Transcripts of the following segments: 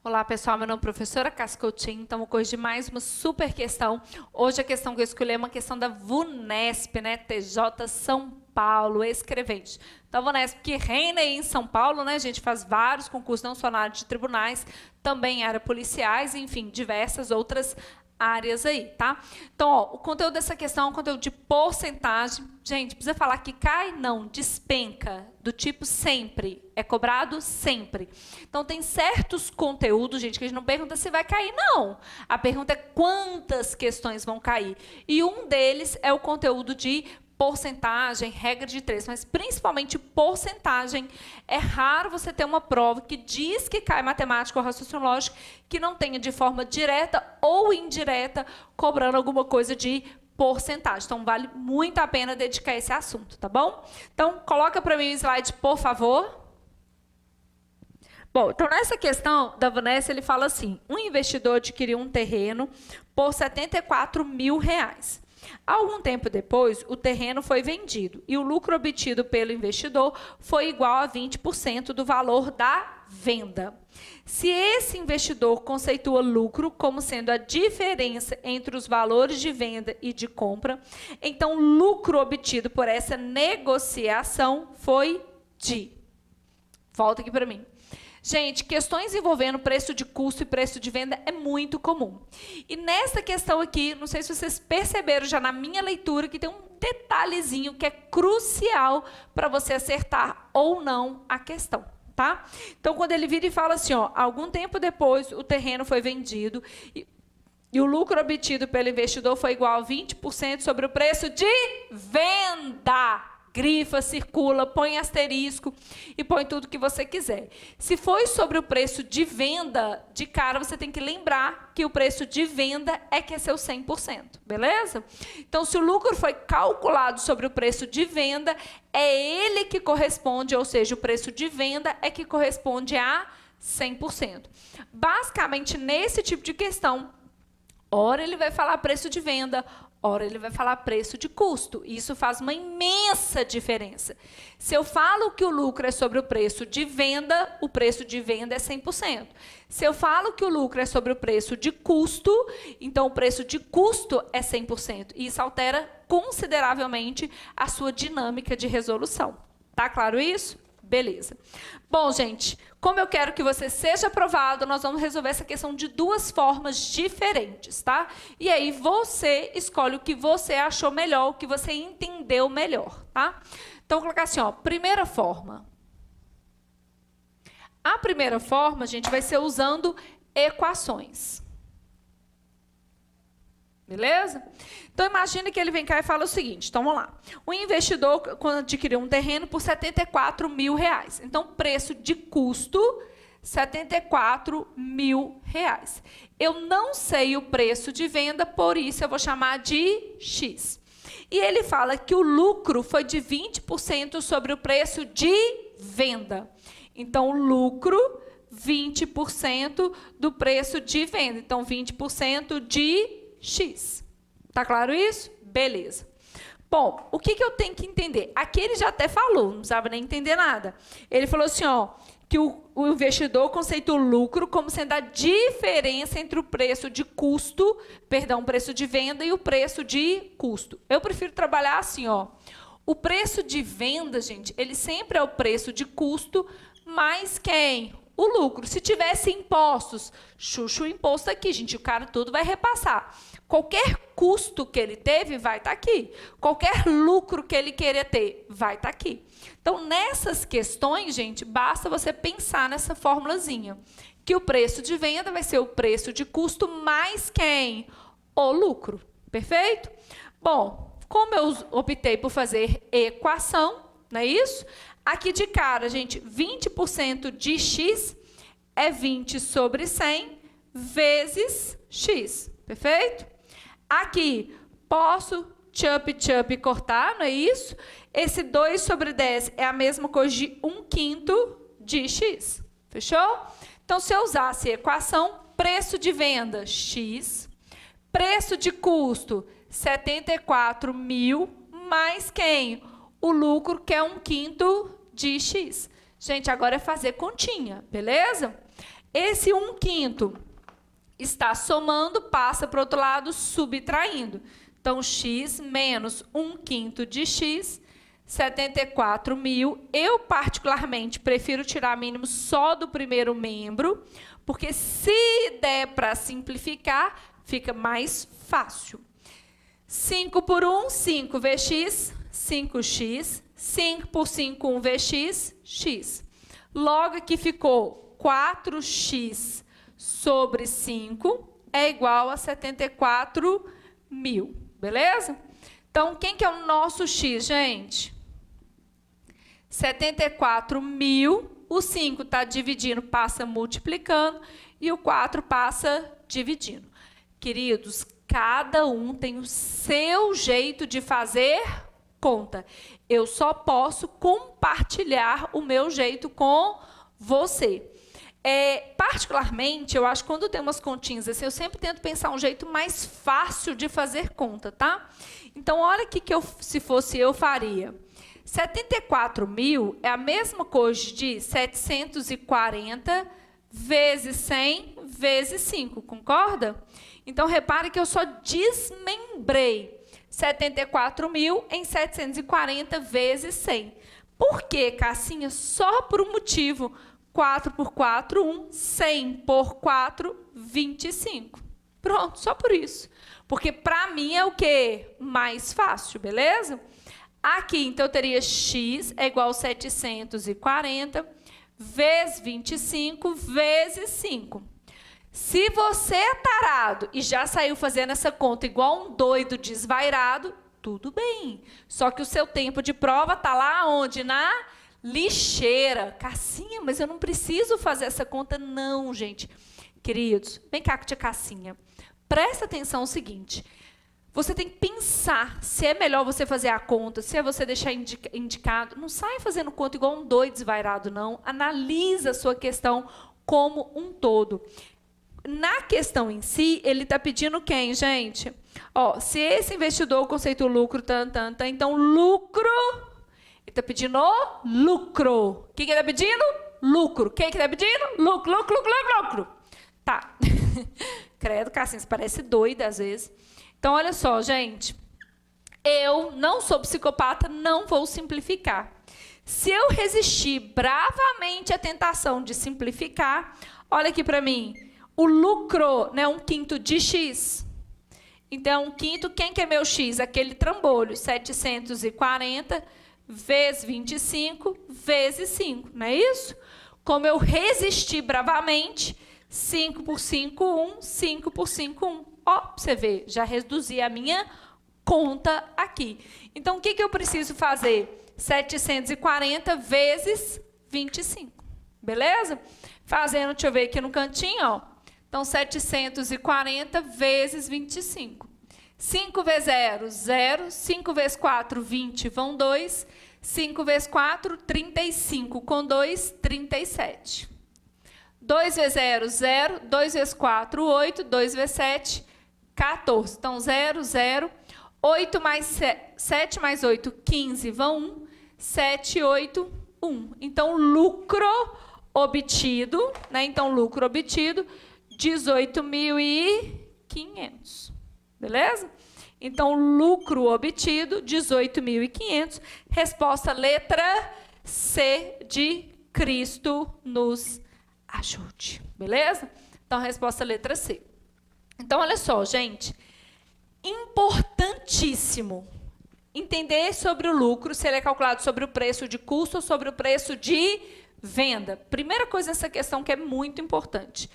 Olá, pessoal. Meu nome é professora Cascotinho. Estamos hoje de mais uma super questão. Hoje a questão que eu escolhi é uma questão da VUNESP, né? TJ São Paulo, escrevente. Então, a VUNESP que reina aí em São Paulo, né? A gente faz vários concursos, não só na área de tribunais, também área policiais, enfim, diversas outras áreas aí, tá? Então, ó, o conteúdo dessa questão é um conteúdo de porcentagem. Gente, precisa falar que cai? Não, despenca, do tipo sempre. É cobrado sempre. Então, tem certos conteúdos, gente, que a gente não pergunta se vai cair, não. A pergunta é quantas questões vão cair. E um deles é o conteúdo de porcentagem, regra de 3, mas principalmente porcentagem. É raro você ter uma prova que diz que cai matemática ou raciocínio lógico que não tenha de forma direta ou indireta cobrando alguma coisa de porcentagem. Então, vale muito a pena dedicar esse assunto, tá bom? Então, coloca para mim o slide, por favor. Bom, então nessa questão da Vanessa, ele fala assim, um investidor adquiriu um terreno por R$ 74.000. Algum tempo depois, o terreno foi vendido e o lucro obtido pelo investidor foi igual a 20% do valor da venda. Se esse investidor conceitua lucro como sendo a diferença entre os valores de venda e de compra, então o lucro obtido por essa negociação foi de... Volta aqui para mim. Gente, questões envolvendo preço de custo e preço de venda é muito comum. E nessa questão aqui, não sei se vocês perceberam já na minha leitura, que tem um detalhezinho que é crucial para você acertar ou não a questão, tá? Então, quando ele vira e fala assim, ó, algum tempo depois o terreno foi vendido e o lucro obtido pelo investidor foi igual a 20% sobre o preço de venda. Grifa, circula, põe asterisco e põe tudo que você quiser. Se foi sobre o preço de venda, de cara, você tem que lembrar que o preço de venda é que é seu 100%, beleza? Então, se o lucro foi calculado sobre o preço de venda, é ele que corresponde, ou seja, o preço de venda é que corresponde a 100%. Basicamente, nesse tipo de questão, ora ele vai falar preço de venda, ora ele vai falar preço de custo. Isso faz uma imensa diferença. Se eu falo que o lucro é sobre o preço de venda, o preço de venda é 100%. Se eu falo que o lucro é sobre o preço de custo, então o preço de custo é 100%. E isso altera consideravelmente a sua dinâmica de resolução. Tá claro isso? Beleza. Bom, gente, como eu quero que você seja aprovado, nós vamos resolver essa questão de duas formas diferentes, tá? E aí você escolhe o que você achou melhor, o que você entendeu melhor, tá? Então, vou colocar assim, ó, primeira forma. A primeira forma, a gente vai ser usando equações. Beleza? Então, imagine que ele vem cá e fala o seguinte. Então, vamos lá. O investidor adquiriu um terreno por R$ 74.000. Então, preço de custo, R$ 74.000. Eu não sei o preço de venda, por isso eu vou chamar de X. E ele fala que o lucro foi de 20% sobre o preço de venda. Então, o lucro, 20% do preço de venda. Então, 20% de X. Tá claro isso? Beleza. Bom, o que eu tenho que entender? Aqui ele já até falou, não precisava nem entender nada. Ele falou assim, ó, que o investidor conceita o lucro como sendo a diferença entre o preço de custo, perdão, preço de venda e o preço de custo. Eu prefiro trabalhar assim, ó. O preço de venda, gente, ele sempre é o preço de custo mais quem? O lucro. Se tivesse impostos, xuxa o imposto aqui, gente, o cara tudo vai repassar. Qualquer custo que ele teve vai estar aqui. Qualquer lucro que ele queira ter vai estar aqui. Então, nessas questões, gente, basta você pensar nessa formulazinha. Que o preço de venda vai ser o preço de custo mais quem? O lucro. Perfeito? Bom, como eu optei por fazer equação, não é isso? Aqui de cara, gente, 20% de X é 20 sobre 100 vezes X. Perfeito? Aqui, posso chup cortar, não é isso? Esse 2 sobre 10 é a mesma coisa de 1/5 de X. Fechou? Então, se eu usasse a equação, preço de venda, X, preço de custo, 74.000, mais quem? O lucro, que é 1/5 de X. Gente, agora é fazer continha, beleza? Esse 1/5 está somando, passa para o outro lado, subtraindo. Então, x menos 1/5 de x, 74.000. Eu, particularmente, prefiro tirar mínimo só do primeiro membro, porque se der para simplificar, fica mais fácil. 5 por 1, 5vx, 5x. 5 por 5, 1vx, x. Logo aqui ficou 4x sobre 5 é igual a 74.000. Beleza? Então, quem que é o nosso x, gente? 74.000. O 5 está dividindo, passa multiplicando. E o 4 passa dividindo. Queridos, cada um tem o seu jeito de fazer conta. Eu só posso compartilhar o meu jeito com você. Particularmente, eu acho que quando tem umas continhas assim, eu sempre tento pensar um jeito mais fácil de fazer conta, tá? Então, olha o que se fosse eu faria. 74.000 é a mesma coisa de 740 vezes 100 vezes 5, concorda? Então, repare que eu só desmembrei 74.000 em 740 vezes 100. Por quê, Cassinha? Só por um motivo. 4 por 4, 1. 100 por 4, 25. Pronto, só por isso. Porque para mim é o quê? Mais fácil, beleza? Aqui, então, eu teria x é igual a 740 vezes 25 vezes 5. Se você é tarado e já saiu fazendo essa conta igual um doido desvairado, tudo bem. Só que o seu tempo de prova está lá onde? Na lixeira. Cassinha, mas eu não preciso fazer essa conta, não, gente. Queridos, vem cá, tia Cassinha. Presta atenção no seguinte. Você tem que pensar se é melhor você fazer a conta, se é você deixar indicado. Não sai fazendo conta igual um doido desvairado, não. Analisa a sua questão como um todo. Na questão em si, ele está pedindo quem, gente? Ó, se esse investidor conceitua o lucro, então lucro, ele está pedindo lucro. O que ele está pedindo? Lucro. Quem que está pedindo? Lucro. Tá. Credo, Cassinha, parece doida às vezes. Então, olha só, gente. Eu não sou psicopata, não vou simplificar. Se eu resistir bravamente à tentação de simplificar, olha aqui para mim. O lucro, né, 1/5 de x. Então, 1/5, quem que é meu x? Aquele trambolho, 740 vezes 25 vezes 5, não é isso? Como eu resisti bravamente, 5 por 5, 1, 5 por 5, 1. Ó, você vê, já reduzi a minha conta aqui. Então, o que eu preciso fazer? 740 vezes 25, beleza? Fazendo, deixa eu ver aqui no cantinho, ó. Então, 740 vezes 25. 5 vezes 0, 0. 5 vezes 4, 20, vão 2. 5 vezes 4, 35. Com 2, 37. 2 vezes 0, 0. 2 vezes 4, 8. 2 vezes 7, 14. Então, 0, 0. 8 mais 7 mais 8, 15, vão 1. 7, 8, 1. Então, lucro obtido, né? Então, lucro obtido, 18.500. Beleza? Então, lucro obtido, 18.500. Resposta letra C de Cristo nos ajude. Beleza? Então, resposta letra C. Então, olha só, gente. Importantíssimo entender sobre o lucro, se ele é calculado sobre o preço de custo ou sobre o preço de venda. Primeira coisa nessa questão que é muito importante.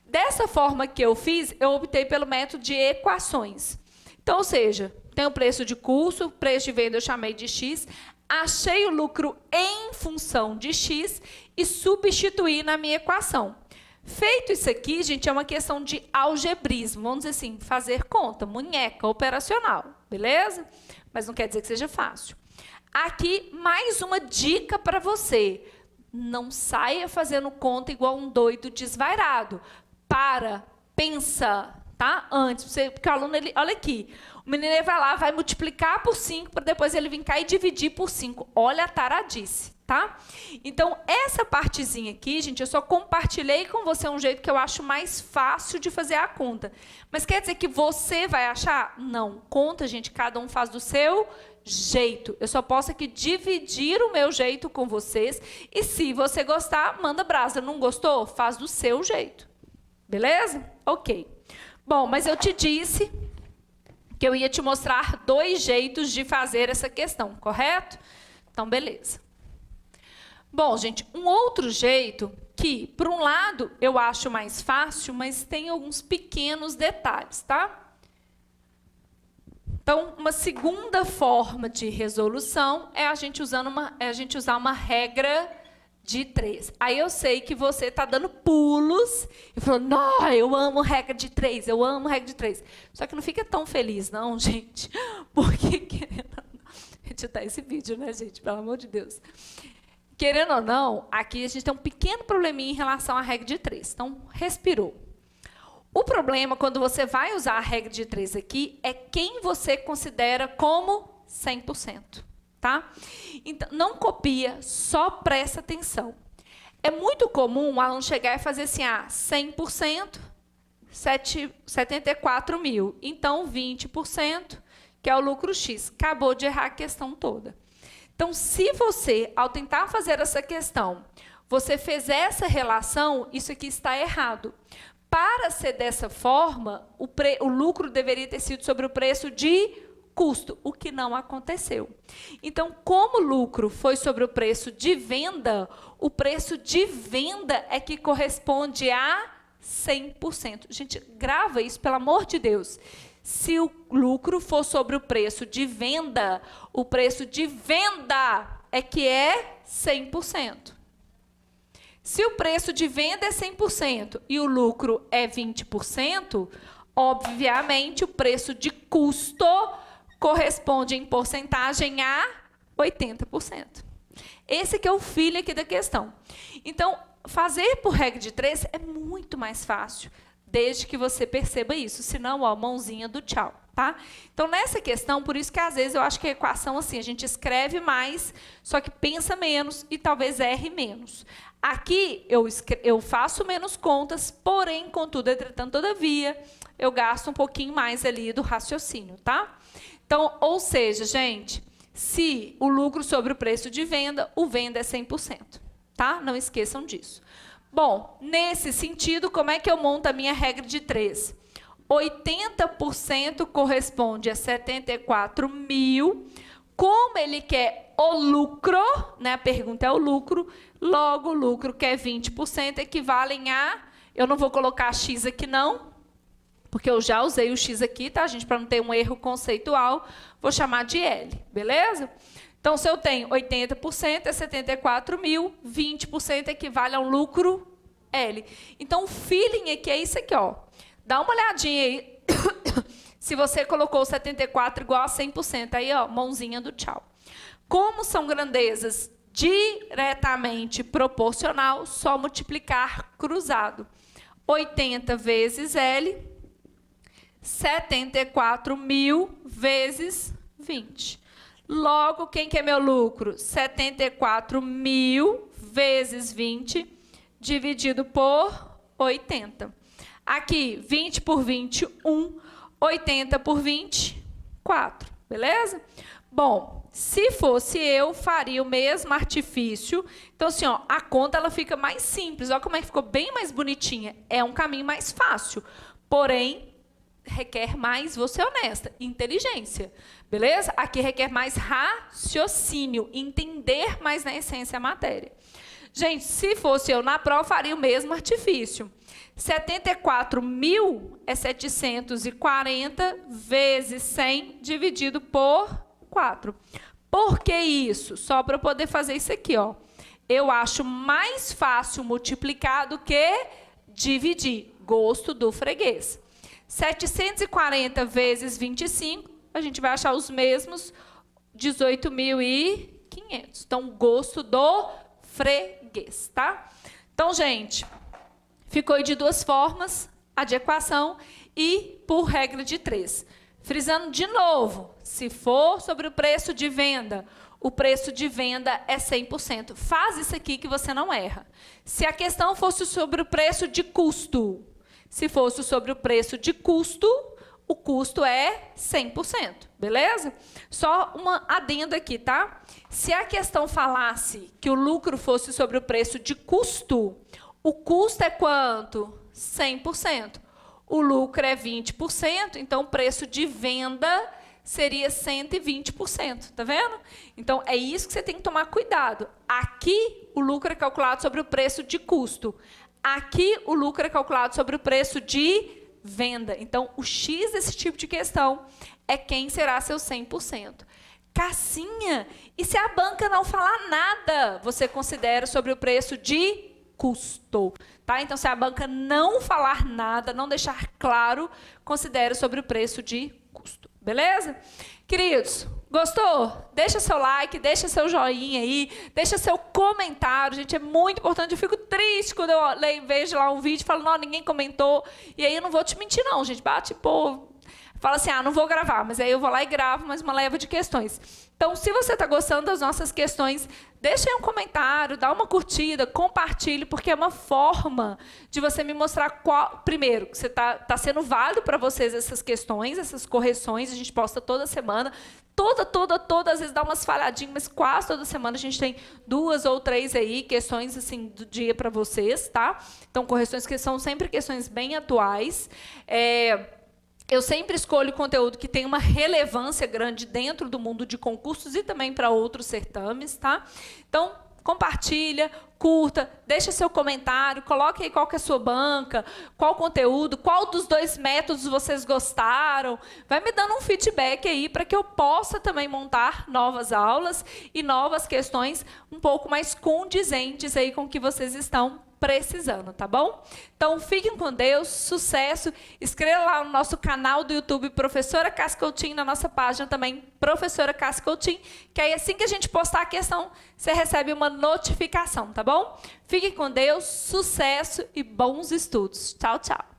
Dessa forma que eu fiz, eu optei pelo método de equações. Então, ou seja, tem o preço de custo, o preço de venda eu chamei de X, achei o lucro em função de X e substituí na minha equação. Feito isso aqui, gente, é uma questão de algebrismo, vamos dizer assim, fazer conta, munheca, operacional, beleza? Mas não quer dizer que seja fácil. Aqui, mais uma dica para você. Não saia fazendo conta igual um doido desvairado. Para, pensa, tá? Antes, porque o aluno, olha aqui, o menino ele vai lá, vai multiplicar por 5, para depois ele vir cá e dividir por 5. Olha a taradice, tá? Então, essa partezinha aqui, gente, eu só compartilhei com você um jeito que eu acho mais fácil de fazer a conta. Mas quer dizer que você vai achar? Não. Conta, gente, cada um faz do seu jeito. Eu só posso aqui dividir o meu jeito com vocês. E se você gostar, manda brasa. Não gostou? Faz do seu jeito. Beleza? Ok. Bom, mas eu te disse que eu ia te mostrar 2 jeitos de fazer essa questão, correto? Então, beleza. Bom, gente, um outro jeito que, por um lado, eu acho mais fácil, mas tem alguns pequenos detalhes, tá? Então, uma segunda forma de resolução é a gente usar uma regra de 3. Aí eu sei que você está dando pulos e falando, não, eu amo regra de 3, eu amo regra de 3. Só que não fica tão feliz, não, gente, porque querendo ou não, editar esse vídeo, né, gente, pelo amor de Deus. Querendo ou não, aqui a gente tem um pequeno probleminha em relação à regra de 3. Então, respirou. O problema, quando você vai usar a regra de 3 aqui, é quem você considera como 100%. Tá? Então, não copia, só presta atenção. É muito comum o aluno chegar e fazer assim, 100%, 74 mil. Então, 20%, que é o lucro X. Acabou de errar a questão toda. Então, se você, ao tentar fazer essa questão, você fez essa relação, isso aqui está errado. Para ser dessa forma, o lucro deveria ter sido sobre o preço de custo, o que não aconteceu. Então, como o lucro foi sobre o preço de venda, o preço de venda é que corresponde a 100%. Gente, grava isso, pelo amor de Deus. Se o lucro for sobre o preço de venda, o preço de venda é que é 100%. Se o preço de venda é 100% e o lucro é 20%, obviamente o preço de custo corresponde em porcentagem a 80%. Esse que é o feeling aqui da questão. Então, fazer por regra de 3 é muito mais fácil, desde que você perceba isso. Senão, ó, mãozinha do tchau, tá? Então, nessa questão, por isso que às vezes eu acho que a equação assim, a gente escreve mais, só que pensa menos e talvez erre menos. Aqui eu faço menos contas, porém, contudo, entretanto, todavia, eu gasto um pouquinho mais ali do raciocínio, tá? Então, ou seja, gente, se o lucro sobre o preço de venda, o venda é 100%, tá? Não esqueçam disso. Bom, nesse sentido, como é que eu monto a minha regra de 3? 80% corresponde a 74 mil. Como ele quer o lucro, né? A pergunta é o lucro, logo o lucro, que é 20%, equivalem a... Eu não vou colocar X aqui, não, porque eu já usei o X aqui, tá, gente? Para não ter um erro conceitual, vou chamar de L, beleza? Então, se eu tenho 80%, é 74 mil, 20% equivale a um lucro L. Então, o feeling aqui é isso aqui, ó. Dá uma olhadinha aí. Se você colocou 74 igual a 100%, aí, ó, mãozinha do tchau. Como são grandezas diretamente proporcional, só multiplicar cruzado. 80 vezes L... 74 mil vezes 20. Logo, quem que é meu lucro? 74 mil vezes 20, dividido por 80. Aqui, 20 por 20, 1. 80 por 20, 4. Beleza? Bom, se fosse eu, faria o mesmo artifício. Então, assim, ó, a conta ela fica mais simples. Olha como é que ficou bem mais bonitinha. É um caminho mais fácil. Porém, requer mais, vou ser honesta, inteligência, beleza? Aqui requer mais raciocínio, entender mais na essência a matéria. Gente, se fosse eu na prova, faria o mesmo artifício. 74 mil é 740 vezes 100 dividido por 4. Por que isso? Só para eu poder fazer isso aqui, ó. Eu acho mais fácil multiplicar do que dividir. Gosto do freguês. 740 vezes 25, a gente vai achar os mesmos 18.500. Então, gosto do freguês, tá? Então, gente, ficou de duas formas. a de equação e por regra de 3. Frisando de novo, se for sobre o preço de venda, o preço de venda é 100%. Faz isso aqui que você não erra. Se a questão fosse sobre o preço de custo, se fosse sobre o preço de custo, o custo é 100%, beleza? Só uma adenda aqui, tá? Se a questão falasse que o lucro fosse sobre o preço de custo, o custo é quanto? 100%. O lucro é 20%, então o preço de venda seria 120%, tá vendo? Então, é isso que você tem que tomar cuidado. Aqui, o lucro é calculado sobre o preço de custo. Aqui, o lucro é calculado sobre o preço de venda. Então, o X desse tipo de questão é quem será seu 100%. Cassinha, e se a banca não falar nada, você considera sobre o preço de custo, tá? Então, se a banca não falar nada, não deixar claro, considere sobre o preço de custo, beleza? Queridos, gostou? Deixa seu like, deixa seu joinha aí, deixa seu comentário, gente, é muito importante. Eu fico triste quando eu vejo lá um vídeo e falo, não, ninguém comentou, e aí eu não vou te mentir não, gente, bate, pô, fala assim, não vou gravar, mas aí eu vou lá e gravo mais uma leva de questões. Então, se você está gostando das nossas questões, deixa aí um comentário, dá uma curtida, compartilhe, porque é uma forma de você me mostrar qual... Primeiro, que você tá sendo válido para vocês essas questões, essas correções, a gente posta toda semana. Toda, às vezes dá umas falhadinhas, mas quase toda semana a gente tem 2 ou 3 aí, questões assim, do dia para vocês, tá? Então, correções que são sempre questões bem atuais. Eu sempre escolho conteúdo que tem uma relevância grande dentro do mundo de concursos e também para outros certames, tá? Então, compartilha, curta, deixa seu comentário, coloque aí qual que é a sua banca, qual conteúdo, qual dos 2 métodos vocês gostaram. Vai me dando um feedback aí para que eu possa também montar novas aulas e novas questões um pouco mais condizentes aí com o que vocês estão precisando, tá bom? Então, fiquem com Deus, sucesso. Inscreva lá no nosso canal do YouTube, Professora Cássia Coutinho, na nossa página também, Professora Cássia Coutinho, que aí assim que a gente postar a questão, você recebe uma notificação, tá bom? Fiquem com Deus, sucesso e bons estudos. Tchau, tchau.